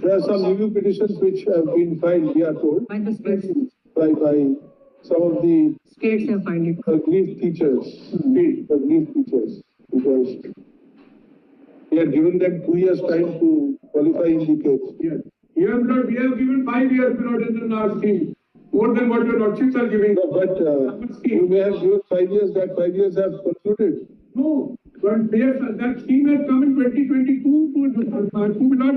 There are some review petitions which have been filed, we are told, by the states. by some of the States have filed it. aggrieved teachers, because we have given them 2 years time to qualify in the case. Yes. We have given 5 years in our scheme. More than what your lordships are giving. No, but you may have given 5 years, that 5 years have concluded. No, but that scheme has come in 2022 to not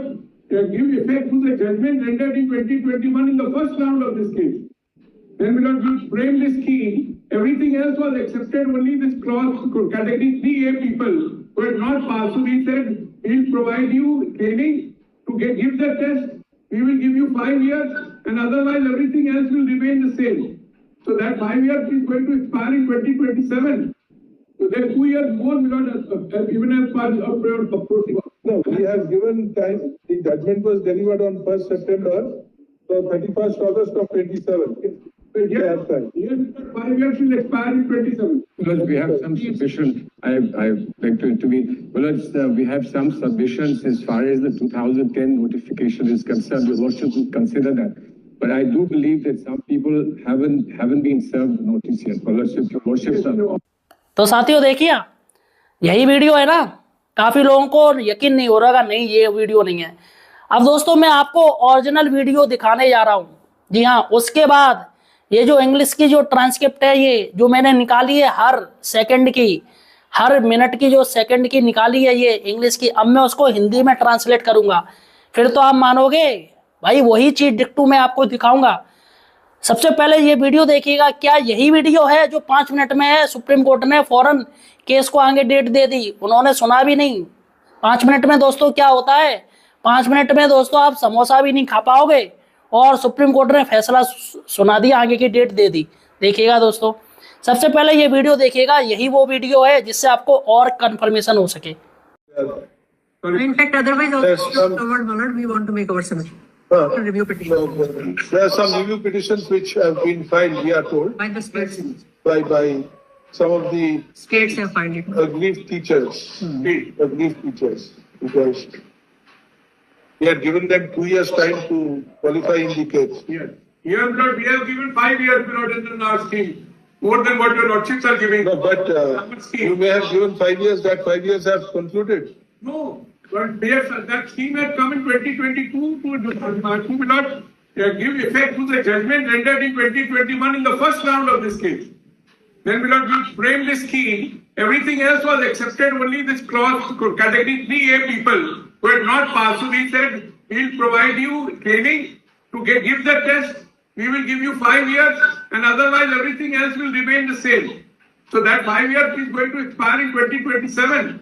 give effect to the judgment rendered in 2021 in the first round of this case. Then we framed this scheme. Everything else was accepted. Only this clause category 3A people were not passed. So we said we'll provide you training to give the test. We will give you 5 years, and otherwise everything else will remain the same. So that 5 years is going to expire in 2027. So there are 2 years more, even as far as approach. No, we have given time. The judgment was delivered on 1st September, so 31st August of 27. Yes, 5 years will expire in 27. Because we have some submission, I beg to intervene. Well, we have some submissions as far as the 2010 notification is concerned. Your Lordship will consider that. But I do believe that some people haven't been served notice yet. Your Lordship. तो साथियों देखिए, यही video है ना, काफ़ी लोगों को यकीन नहीं हो रहा नहीं ये वीडियो नहीं है। अब दोस्तों मैं आपको ओरिजिनल वीडियो दिखाने जा रहा हूँ। जी हाँ, उसके बाद ये जो इंग्लिश की जो ट्रांसक्रिप्ट है, ये जो मैंने निकाली है हर सेकंड की, हर मिनट की जो सेकंड की निकाली है ये इंग्लिश की, अब मैं उसको हिंदी में ट्रांसलेट करूँगा। फिर तो आप मानोगे भाई, वही चीज़ डिक्टू मैं आपको दिखाऊँगा। सबसे पहले ये वीडियो देखिएगा। क्या यही वीडियो है जो 5 मिनट में है? सुप्रीम कोर्ट ने फौरन केस को आगे डेट दे दी, उन्होंने सुना भी नहीं। 5 मिनट में दोस्तों क्या होता है, 5 मिनट में दोस्तों आप समोसा भी नहीं खा पाओगे, और सुप्रीम कोर्ट ने फैसला सुना दिया, आगे की डेट दे दी। देखिएगा दोस्तों, सबसे पहले ये वीडियो देखिएगा। यही वो वीडियो है जिससे आपको और कंफर्मेशन हो सके। In fact, otherwise also covered, my lord, we want to make our submission. Review petition. There are some review petitions which have been filed, we are told, By the states. by some of the States have filed it. aggrieved teachers, because we have given them 2 years time to qualify in the case. Yes. We have given 5 years in our scheme. More than what your lordships are giving. No, but you may have given 5 years, that 5 years have concluded. No, but that scheme has come in 2022 to not give effect to the judgment rendered in 2021 in the first round of this case. Then we framed this scheme. Everything else was accepted. Only this clause category 3A people were not passed. So we said we'll provide you training to give the test. We will give you 5 years, and otherwise everything else will remain the same. So that 5 years is going to expire in 2027.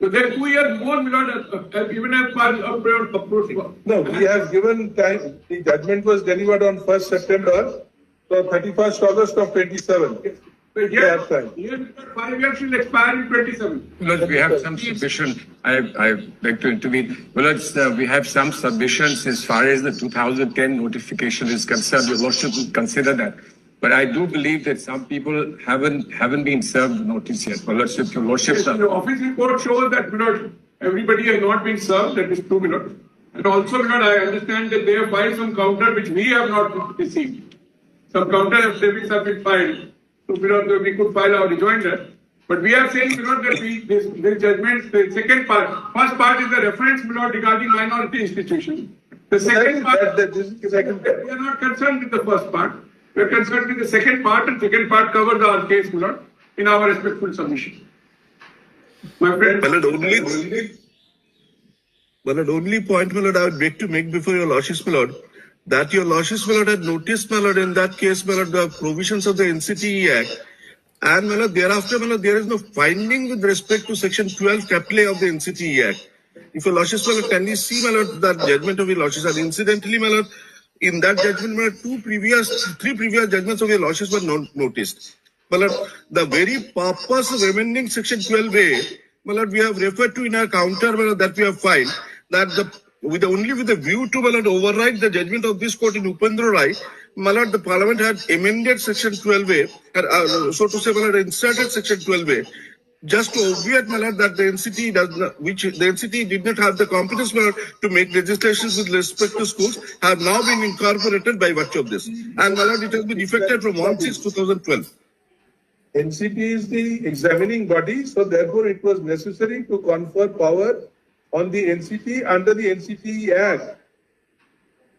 So there are 2 years more, even as far as approach. No, we have given time. The judgment was delivered on 1st September, so 31st August of 27. Yes, 5 years will expire in 27. Well, we have some submission, I beg to intervene. Well, we have some submissions as far as the 2010 notification is concerned. Your Lordship will consider that. But I do believe that some people haven't been served notice yet. Your Lordship. Yes, the office report shows that everybody has not been served. That is true, and also I understand that they have filed some counter which we have not received. Some counter affidavits have been filed, so we could file our rejoinder. But we are saying that this judgment, the second part, first part is the reference regarding minority institutions. The second part, we are not concerned with the first part. We are concerned with the second part, and second part covers our case, in our respectful submission. My friend. Only point, my lord, I would beg to make before your Lordships, my lord, that your Lordships, my lord, had noticed, my lord, in that case, my lord, the provisions of the NCTE Act, and my lord, thereafter, my lord, there is no finding with respect to Section 12, Capital A of the NCTE Act. If your Lordships, my lord, can you see, my lord, that judgment of your Lordships, and incidentally, my lord, in that judgment, my lord, three previous judgments of your Lordships were not noticed. My lord, the very purpose of amending Section 12A, my lord, we have referred to in our counter, my lord, that we have filed, that with the view to, my lord, override the judgment of this court in Upendra Rai, my lord, the Parliament had amended Section 12A, so to say, my lord, inserted Section 12A, just to obviate, my lord, that the NCT does not, which the NCT did not have the competence, my lord, to make registrations with respect to schools, have now been incorporated by virtue of this. And my lord, it has been effected from 1/6/2012. NCT is the examining body, so therefore it was necessary to confer power on the NCT under the NCT Act.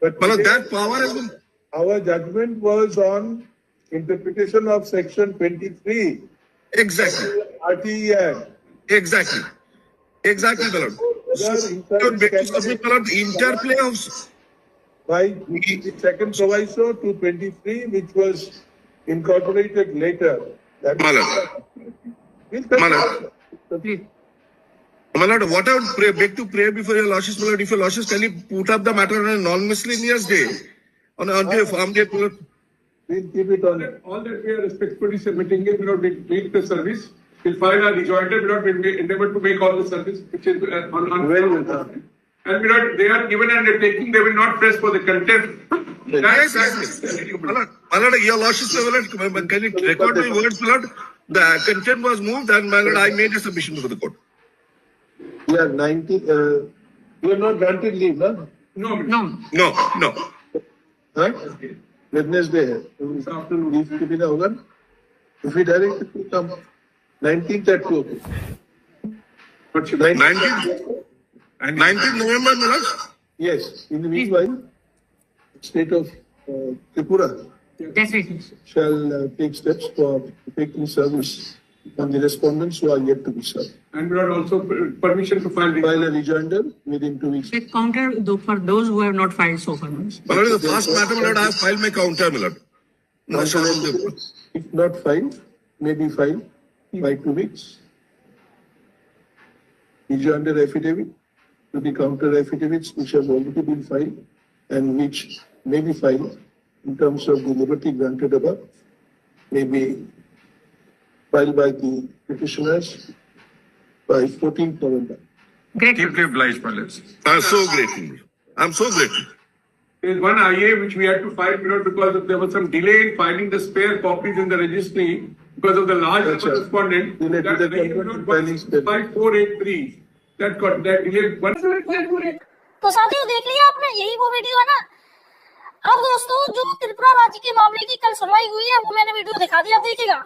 But My lord, today, that power has been, our judgment was on interpretation of section 23, exactly, RTE Act. exactly, my lord. So, my lord, the interplay of, By the second proviso to 23, which was incorporated later. That my lord, my lord. Please. My lord, what I would beg to pray before your lordships, my lord, if your lordships can you put up the matter on a non-miscellaneous day, on a farm day, my lord. We'll keep it on. All that we are respectfully submitting it, we will make the service. We'll file our rejoinder, we will endeavor to make all the service, which is on. Well done. And they are given undertaking, they will not press for the contempt. Yes, my lord, your lordships, my lord, can you record my words, my lord? The contempt was moved and my lord, I made a submission to the court. Yeah, 90, you are not granted leave, no? No, No. Huh? Wednesday है तो इस afternoon leave के बिना होगा ना? If we direct it to come 19th at 2 o'clock. but she- 19th November, my lord. Yes, in the meanwhile, state of Tripura Yes, please. shall take steps for taking service on the respondents who are yet to be served. And we are also permission to file. File a rejoinder within 2 weeks. With counter for those who have not filed so far. My lord, the first matter, my lord, I have filed my counter, my lord. No, sir. If not filed, may be filed by 2 weeks. Rejoinder affidavit to the counter affidavits which have already been filed and which may be filed in terms of the liberty granted above, may be filed by the petitioners by 14th November. Great. Deeply obliged, my lords. I'm so grateful. I'm so grateful. There is one IA which we had to file, because there was some delay in filing the spare copies in the registry because of the large That's number right. of respondents. Delay to That the delay convent filing spare. 5483. That delay. तो साथियों देख लिया आपने, यही वो video है ना। अब दोस्तों जो त्रिपुरा राज्य के मामले की कल सुनवाई हुई है वो मैंने वीडियो दिखा दिया, देखिएगा।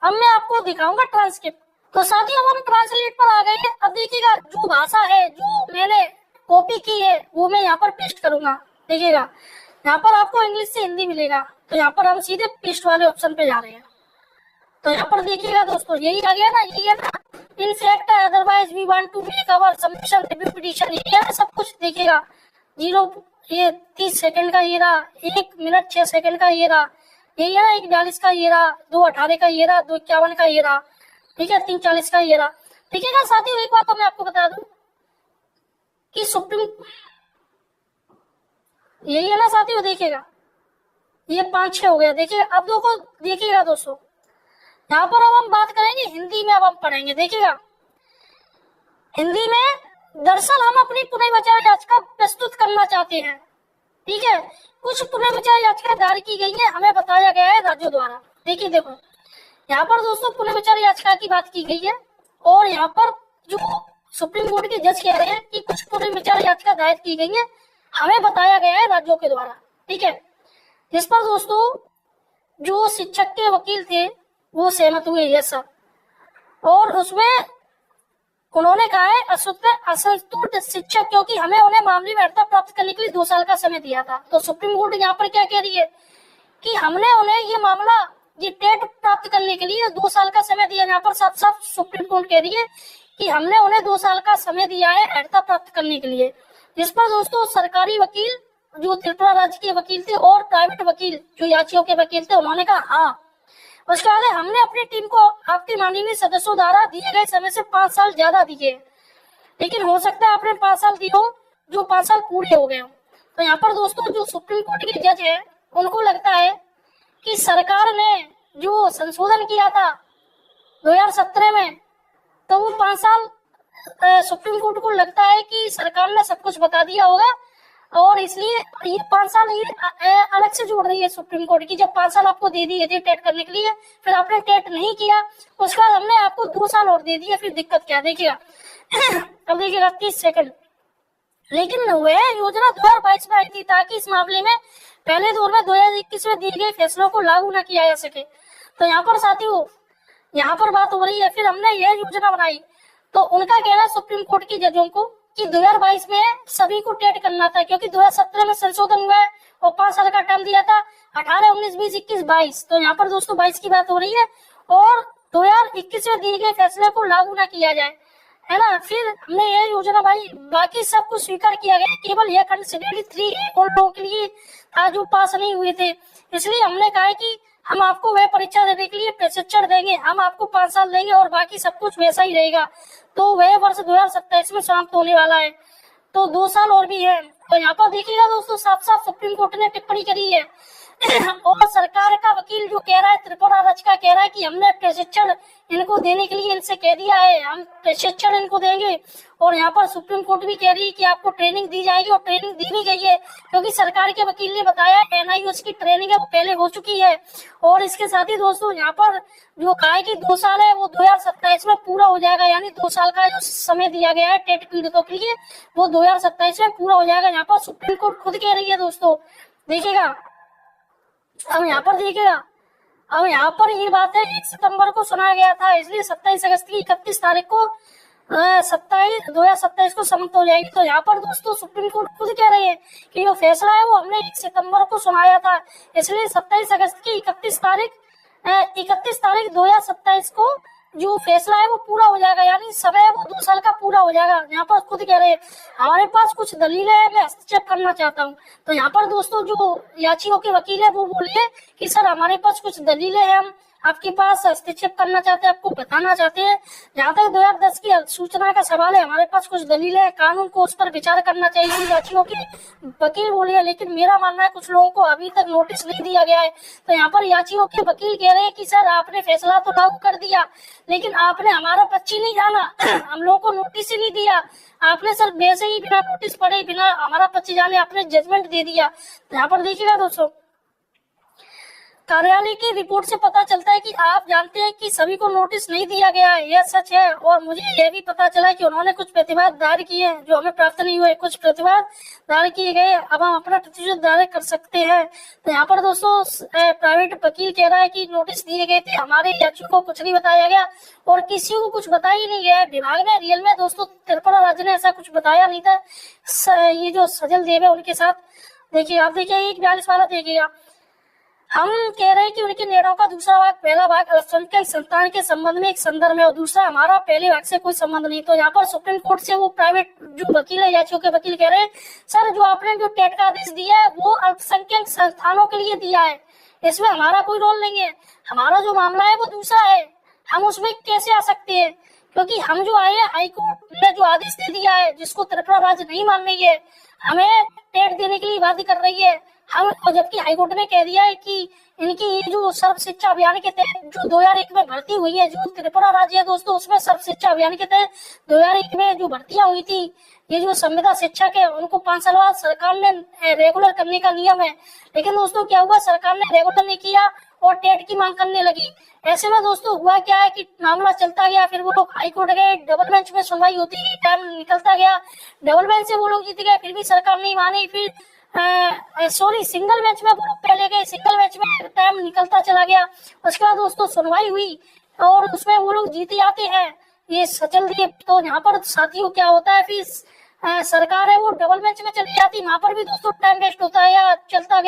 अब मैं आपको दिखाऊंगा ट्रांसक्रिप्ट। तो साथियों हम ट्रांसलेट पर आ गए हैं। अब देखिएगा जो भाषा है जो मैंने कॉपी की है वो मैं यहाँ पर पेस्ट करूंगा, देखिएगा। यहाँ पर आपको इंग्लिश से हिंदी मिलेगा, तो यहाँ पर हम सीधे पेस्ट वाले ऑप्शन पे जा रहे हैं। तो यहाँ पर देखिएगा दोस्तों, यही आ गया ना, यही है ना। In fact otherwise we want to make our submission review petition, ये है ना सब कुछ, देखिएगा। 0 30 सेकंड का ये रहा, 1 मिनट 6 सेकंड का ये रहा, यही है ना। 1:42 का ये रहा, 2:18 का ये रहा, 2:51 का ये रहा, ठीक है, 3:40 का ये रहा, ठीक है ना साथियों। एक बात तो मैं आपको बता दूं कि सुप्रीम, यही है ना साथियों, देखिएगा ये 5-6 हो गया। देखिए अब देखिएगा दोस्तों, यहाँ पर अब हम बात करेंगे हिंदी में। अब हम पढ़ेंगे, देखिएगा हिंदी में। दरअसल हम अपनी पुनर्विचार याचिका प्रस्तुत करना चाहते हैं, ठीक है। कुछ पुनर्विचार याचिका दायर की गई है, हमें बताया गया है राज्यों द्वारा। देखिए देखो यहाँ पर दोस्तों पुनर्विचार याचिका की बात की गई है, और यहाँ पर जो सुप्रीम कोर्ट के जज कह रहे हैं कि कुछ पुनर्विचार याचिका दायर की गई है, हमें बताया गया है राज्यों के द्वारा, ठीक है। जिस पर दोस्तों जो शिक्षक के वकील थे वो सहमत हुए, ये सब। और उसमें उन्होंने कहा है असंतुष्ट शिक्षक, क्योंकि हमें उन्हें मामले में अर्हता प्राप्त करने के लिए 2 साल का समय दिया था। तो सुप्रीम कोर्ट यहाँ पर क्या कह रही है कि हमने उन्हें ये मामला, ये टेट प्राप्त करने के लिए 2 साल का समय दिया। यहाँ पर साफ साफ सुप्रीम कोर्ट कह रही है कि हमने उन्हें 2 साल का समय दिया है अर्हता प्राप्त करने के लिए। जिस पर दोस्तों सरकारी वकील जो त्रिपुरा राज्य के वकील थे और प्राइवेट वकील जो याचिकाओं के वकील थे, उन्होंने कहा हाँ। उसके बाद हमने अपनी टीम को आपके माननीय सदस्यों द्वारा दिए गए समय से 5 साल ज्यादा दिए, लेकिन हो सकता है आपने 5 साल दिए हो जो 5 साल पूरे हो गए हो। तो यहाँ पर दोस्तों जो सुप्रीम कोर्ट के जज है उनको लगता है कि सरकार ने जो संशोधन किया था 2017 में, तो वो 5 साल सुप्रीम कोर्ट को लगता है कि सरकार ने सब कुछ बता दिया होगा और इसलिए ये 5 साल ये अलग से जोड़ रही है सुप्रीम कोर्ट की। जब 5 साल आपको दे दिए थे टेट करने के लिए, फिर आपने टेट नहीं किया, उसके बाद हमने आपको 2 साल और दे दिया, फिर दिक्कत क्या देखिएगा। अब देखिएगा 30 सेकंड। लेकिन वह योजना 2022 में आई थी ताकि इस मामले में पहले दौर में 2021 में दिए गए फैसलों को लागू न किया जा सके। तो यहाँ पर साथियों, यहाँ पर बात हो रही है, फिर हमने यह योजना बनाई। तो उनका कहना है सुप्रीम कोर्ट की जजों को कि 2022 में सभी को टेट करना था, क्योंकि 2017 में संशोधन हुआ है और 5 साल का टर्म दिया था, 18, 19, 20, 21, 22। तो यहाँ पर दोस्तों 22 की बात हो रही है और 2021 में दिए गए फैसले को लागू न किया जाए, है ना। फिर हमने ये योजना भाई बाकी सब कुछ स्वीकार किया गया, केवल यह खंड शेड्यूल 3 उन लोगों के लिए था जो पास नहीं हुए थे। इसलिए हमने कहा है कि हम आपको वह परीक्षा देने के लिए प्रशिक्षण देंगे, हम आपको 5 साल देंगे और बाकी सब कुछ वैसा ही रहेगा। तो वह वर्ष 2027 में समाप्त होने वाला है, तो 2 साल और भी है। तो यहाँ पर देखिएगा दोस्तों, साफ साफ सुप्रीम कोर्ट ने टिप्पणी करी है। और सरकार का वकील जो कह रहा है, त्रिपुरा राज्य का कह रहा है कि हमने प्रशिक्षण इनको देने के लिए इनसे कह दिया है, हम प्रशिक्षण इनको देंगे। और यहाँ पर सुप्रीम कोर्ट भी कह रही है कि आपको ट्रेनिंग दी जाएगी, और ट्रेनिंग दी भी गई है, क्योंकि सरकार के वकील ने बताया NIOS की ट्रेनिंग है वो पहले हो चुकी है। और इसके साथ ही दोस्तों यहाँ पर जो कहा है कि 2 साल है वो 2027 में पूरा हो जाएगा, यानी 2 साल का जो समय दिया गया है टेट पीड़ितों के लिए वो 2027 में पूरा हो जाएगा। यहाँ पर सुप्रीम कोर्ट खुद कह रही है दोस्तों, देखिएगा। अब यहाँ पर देखिएगा, अब यहाँ पर ये बात है 1 सितंबर को सुनाया गया था, इसलिए 27 अगस्त की 31 तारीख को 2027 को समाप्त हो जाएगी। तो यहाँ पर दोस्तों सुप्रीम कोर्ट खुद कह रहे हैं कि जो फैसला है वो हमने 1 सितंबर को सुनाया था, इसलिए 27 अगस्त की 31 तारीख 2027 को जो फैसला है वो पूरा हो जाएगा, यानी समय वो 2 साल का पूरा हो जाएगा। यहाँ पर खुद कह रहे हैं हमारे पास कुछ दलीलें हैं, मैं हस्तक्षेप करना चाहता हूँ। तो यहाँ पर दोस्तों जो याचिकाओं के वकील है वो बोले कि सर हमारे पास कुछ दलीलें हैं, हम आपके पास हस्तक्षेप करना चाहते हैं, आपको बताना चाहते हैं। जहाँ तक 2010 की सूचना का सवाल है, हमारे पास कुछ दलीलें हैं, कानून को उस पर विचार करना चाहिए, याचिकाओं के वकील बोले हैं। लेकिन मेरा मानना है कुछ लोगों को अभी तक नोटिस नहीं दिया गया है। तो यहाँ पर याचिकाओं के वकील कह रहे हैं कि सर आपने फैसला तो लागू कर दिया, लेकिन आपने हमारा पक्ष ही नहीं जाना, हम लोगों को नोटिस ही नहीं दिया। आपने सर वैसे ही बिना नोटिस पढ़े, बिना हमारा पक्ष जाने आपने जजमेंट दे दिया। तो यहाँ पर देखिएगा दोस्तों, कार्यालय की रिपोर्ट से पता चलता है कि आप जानते हैं कि सभी को नोटिस नहीं दिया गया है, यह सच है। और मुझे यह भी पता चला कि उन्होंने कुछ प्रतिवाद दायर किए हैं जो हमें प्राप्त नहीं हुए, कुछ प्रतिवाद दायर किए गए, अब हम अपना प्रतिशत दायर कर सकते हैं। तो यहाँ पर दोस्तों प्राइवेट वकील कह रहा है कि नोटिस दिए गए थे, हमारे याचिकों को कुछ नहीं बताया गया और किसी को कुछ बताया ही नहीं गया। विभाग ने रियल में दोस्तों त्रिपुरा राज्य ने ऐसा कुछ बताया नहीं था। ये जो सजल देव है उनके साथ देखिए, आप देखिए 142 वाला देखिएगा, हम कह रहे हैं कि उनके निर्णयों का दूसरा भाग पहला भाग अल्पसंख्यक संतान के संबंध में एक संदर्भ है और दूसरा हमारा पहले भाग से कोई संबंध नहीं। तो यहाँ पर सुप्रीम कोर्ट से वो प्राइवेट जो वकील है, याचिकाओं के वकील कह रहे हैं सर जो आपने जो टेट का आदेश दिया है वो अल्पसंख्यक संस्थानों के लिए दिया है, इसमें हमारा कोई रोल नहीं है, हमारा जो मामला है वो दूसरा है, हम उसमें कैसे आ सकते हैं? क्योंकि हम जो आए हाईकोर्ट ने जो आदेश दे दिया है जिसको त्रिपुरा राज्य नहीं मान रही है, हमें टेट देने के लिए बाध्य कर रही है हम, जबकि हाईकोर्ट ने कह दिया है कि इनकी ये जो सर्व शिक्षा अभियान के तहत जो 2001 में भर्ती हुई है, जो त्रिपुरा राज्य है दोस्तों उसमें सर्व शिक्षा अभियान के तहत 2001 में जो भर्तियां हुई थी, ये जो संविदा शिक्षक है उनको 5 साल बाद सरकार ने रेगुलर करने का नियम है। लेकिन दोस्तों क्या हुआ, सरकार ने रेगुलर नहीं किया और टेट की मांग करने लगी। ऐसे में दोस्तों हुआ क्या है कि मामला चलता गया, फिर वो लोग हाईकोर्ट गए, डबल बेंच में सुनवाई होती गई, टाइम निकलता गया, डबल बेंच से वो लोग जीत गए, फिर भी सरकार नहीं मानी, फिर सिंगल बेंच में वो लोग पहले गए, सिंगल बेंच में टाइम निकलता चला गया। उसके बाद दोस्तों सुनवाई हुई और उसमें वो लोग जीते जाते हैं, ये सचल दिए। तो यहाँ पर साथियों क्या होता है, फिर सरकार है वो डबल बेंच में चली जाती, वहां पर भी दोस्तों टाइम वेस्ट होता है या चलता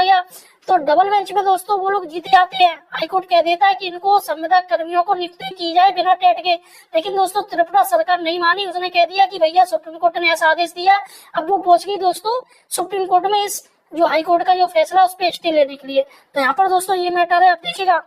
गया। तो डबल बेंच में दोस्तों वो लोग जीते जाते हैं। हाईकोर्ट कह देता है कि इनको संविदा कर्मियों को नियुक्त की जाए बिना टेट के, लेकिन दोस्तों त्रिपुरा सरकार नहीं मानी, उसने कह दिया कि भैया सुप्रीम कोर्ट ने ऐसा आदेश दिया। अब वो पहुंच गई दोस्तों सुप्रीम कोर्ट में इस जो हाईकोर्ट का जो फैसला उस पर स्टे लेने के लिए। तो यहाँ पर दोस्तों ये मैटर है, अब देखिएगा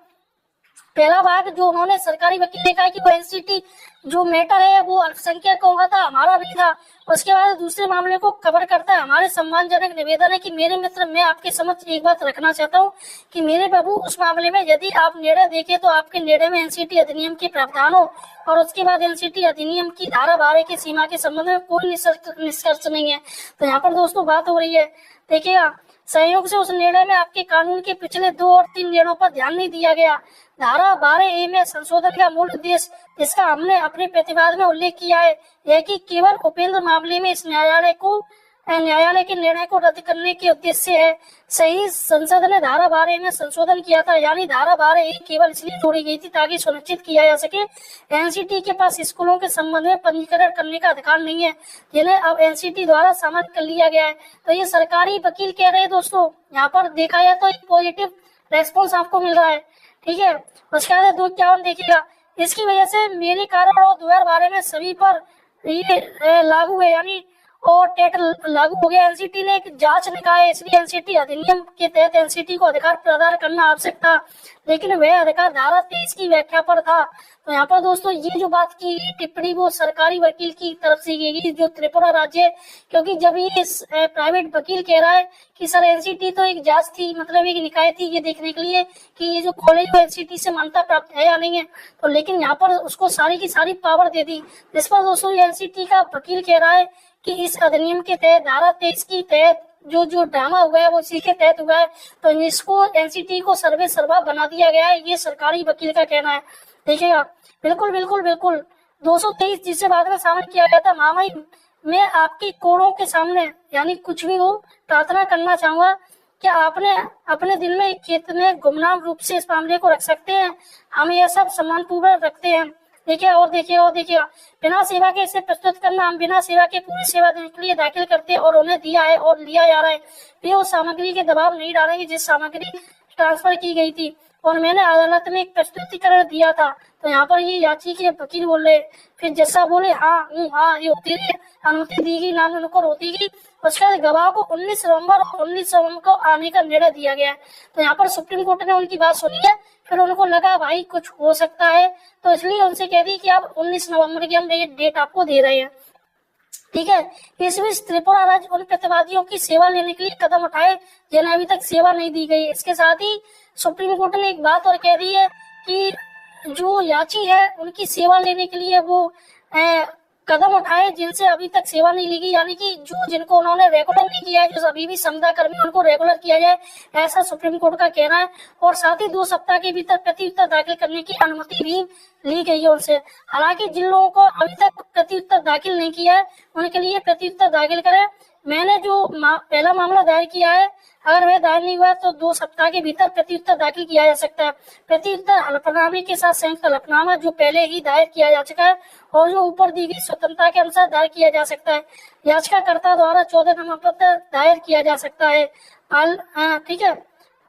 पहला भाग जो उन्होंने सरकारी वकील ने कहा कि वो एनसीटी जो मैटर है वो अल्पसंख्यकों का था, हमारा नहीं था। उसके बाद दूसरे मामले को कवर करता है। हमारे सम्मानजनक निवेदन है कि मेरे मित्र, मैं आपके समक्ष एक बात रखना चाहता हूँ कि मेरे बाबू, उस मामले में यदि आप निर्णय देखें तो आपके निर्णय में एनसीटी अधिनियम के प्रावधान हो और उसके बाद एनसीटी अधिनियम की धारा 12 की सीमा के संबंध में कोई निष्कर्ष नहीं है। तो यहाँ पर दोस्तों बात हो रही है, देखिएगा, संयोग से उस निर्णय में आपके कानून के पिछले 2 और 3 निर्णयों पर ध्यान नहीं दिया गया। धारा 12A में संशोधन का मूल उद्देश्य, जिसका हमने अपने प्रतिवाद में उल्लेख किया है, यह कि केवल उपेंद्र मामले में इस न्यायालय के निर्णय को रद्द करने के उद्देश्य से है। सही संसद ने धारा 12A में संशोधन किया था, यानी धारा 12A केवल इसलिए जोड़ी गई थी ताकि सुनिश्चित किया जा सके एनसीटी के पास स्कूलों के संबंध में पंजीकरण करने का अधिकार नहीं है, जिन्हें अब एनसीटी द्वारा शामिल कर लिया गया है। तो ये सरकारी वकील कह रहे हैं दोस्तों। यहाँ पर देखा जाए तो एक पॉजिटिव रेस्पॉन्स आपको मिल रहा है, ठीक है। उसके बाद 251 देखिएगा, इसकी वजह से मेरे कारण और 2012 में सभी पर ये लागू है, यानी और टेट लागू हो गया। एनसीटी ने एक जांच निकाय है, इसलिए एनसीटी अधिनियम के तहत एनसीटी को अधिकार प्रदान करना आवश्यक था, लेकिन वह अधिकार धारा 23 की व्याख्या पर था। तो यहाँ पर दोस्तों ये जो बात की टिप्पणी वो सरकारी वकील की तरफ से की गई जो त्रिपुरा राज्य है, क्योंकि जब ये प्राइवेट वकील कह रहा है कि सर एनसीटी तो एक जांच थी, मतलब एक निकाय थी ये देखने के लिए कि ये जो कॉलेज है एनसीटी से मान्यता प्राप्त है या नहीं है, तो लेकिन यहाँ पर उसको सारी की सारी पावर दे दी। जिस पर दोस्तों एनसीटी का वकील कह रहा है कि इस अधिनियम के तहत धारा 23 की तहत जो ड्रामा हुआ है वो इसी के तहत हुआ है, तो इसको एनसीटी को सर्वे सर्वा बना दिया गया है, ये सरकारी वकील का कहना है। देखिएगा, बिल्कुल बिल्कुल बिल्कुल 223 जिसे बाद में शामिल किया गया था। मामाई, मैं आपकी कोड़ों के सामने, यानी कुछ भी हो, प्रार्थना करना चाहूंगा कि आपने अपने दिल में कितने गुमनाम रूप से इस मामले को रख सकते हैं, हम यह सब सम्मानपूर्वक रखते हैं। देखिए और देखिए और देखिए, बिना सेवा के इसे प्रस्तुत करना, हम बिना सेवा के पूरी सेवा देने के लिए दाखिल करते हैं और उन्हें दिया है और लिया जा रहा है। वे उस सामग्री के दबाव नहीं डालेंगे जिस सामग्री ट्रांसफर की गई थी, और मैंने अदालत में एक प्रस्तुतिकरण दिया था। तो यहाँ पर ये याची के वकील बोल रहे, फिर जैसा बोले हाँ ये होती रही, अनुमति दी गई, नाम उनको रोती गई। उसके बाद गवाह को 19 नवंबर और 19 नवंबर को आने का निर्णय दिया गया है। तो यहाँ पर सुप्रीम कोर्ट ने उनकी बात सुनी है, फिर उनको लगा भाई कुछ हो सकता है, तो इसलिए उनसे कह दी कि आप 19 नवंबर की हम डेट आपको दे रहे हैं, ठीक है। इस बीच त्रिपुरा राज्य उन प्रतिवादियों की सेवा लेने के लिए कदम उठाए जिन्हें अभी तक सेवा नहीं दी गई। इसके साथ ही सुप्रीम कोर्ट ने एक बात और कह दी है कि जो याची है उनकी सेवा लेने के लिए वो कदम उठाए जिनसे अभी तक सेवा नहीं ली गई, यानी कि जिनको उन्होंने रेगुलर नहीं किया है, जो अभी भी संविदा कर्मी उनको रेगुलर किया जाए, ऐसा सुप्रीम कोर्ट का कहना है। और साथ ही 2 सप्ताह के भीतर प्रत्युत्तर दाखिल करने की अनुमति भी ली गई है उनसे। हालांकि जिन लोगों को अभी तक प्रत्युत्तर दाखिल नहीं किया है उनके लिए प्रत्युत्तर दाखिल करें। मैंने जो पहला मामला दायर किया है, अगर वह दायर नहीं हुआ तो 2 सप्ताह के भीतर प्रत्युत्तर दाखिल किया जा सकता है। प्रत्युत्तर हलफनामे के साथ संयुक्त हलफनामा जो पहले ही दायर किया जा चुका है और जो ऊपर दी गई स्वतंत्रता के अनुसार दायर किया जा सकता है। याचिकाकर्ता द्वारा 14 नामपत्र दायर किया जा सकता है। ठीक है,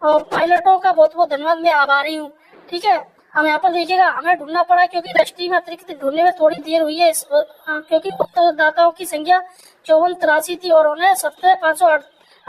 और पायलटों का बहुत बहुत धन्यवाद, मैं आभारी हूँ। ठीक है, हम यहाँ पर देखिएगा, हमें ढूंढना पड़ा क्योंकि रजिस्ट्री में अतिरिक्त ढूंढने में थोड़ी देर हुई है, क्योंकि उत्तरदाताओं की संख्या 5483 थी और उन्हें 17,508